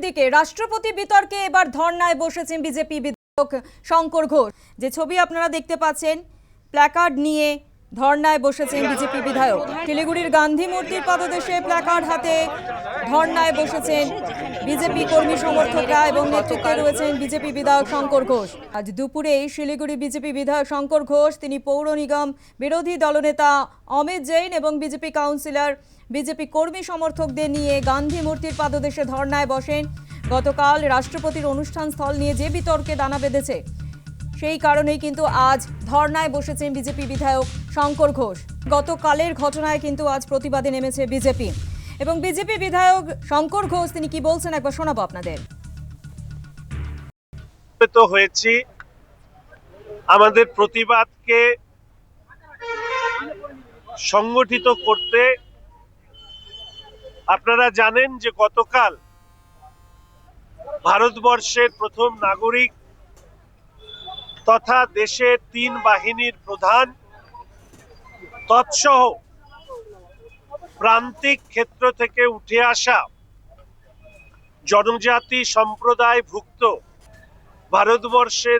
অন্যদিকে রাষ্ট্রপতি বিতর্কে এবার ধর্নায় বসেছেন বিজেপি বিধায়ক শঙ্কর ঘোষ। যে ছবি আপনারা দেখতে পাচ্ছেন, প্ল্যাকার্ড নিয়ে ধর্নায় বসেছেন বিজেপি বিধায়ক। শিলিগুড়ির গান্ধী মূর্তির পাদদেশে প্ল্যাকার্ড হাতে ধর্নায় বসেছেন বিজেপি কর্মী সমর্থকরা এবং নেতৃত্বে রয়েছেন বিজেপি বিধায়ক শঙ্কর ঘোষ। আজ দুপুরে শিলিগুড়ি বিজেপি বিধায়ক শঙ্কর ঘোষ তিনি পৌর নিগম বিরোধী দলনেতা অমিত জৈন এবং বিজেপি কাউন্সিলর বিজেপি কর্মী সমর্থকদের নিয়ে গান্ধী মূর্তির পাদদেশে ধর্নায় বসেন। গতকাল রাষ্ট্রপতির অনুষ্ঠান স্থল নিয়ে যে বিতর্কে দানা বেঁধেছে, সেই কারণেই কিন্তু আজ ধর্নায় বসেছেন বিজেপি বিধায়ক শঙ্কর ঘোষ। গতকালের ঘটনায় কিন্তু আজ প্রতিবাদে নেমেছে বিজেপি এবং বিজেপি বিধায়ক শঙ্কর ঘোষ তিনি কি বলছেন একবার শোনাবো আপনাদের। হয়েছি আমাদের প্রতিবাদকে সংগঠিত করতে। আপনারা জানেন যে গতকাল ভারতবর্ষের প্রথম নাগরিক তথা দেশের 3 বাহিনীর প্রধান তৎসহ প্রান্তিক ক্ষেত্র থেকে উঠে আসা জনজাতি সম্প্রদায়ভুক্ত ভারতবর্ষের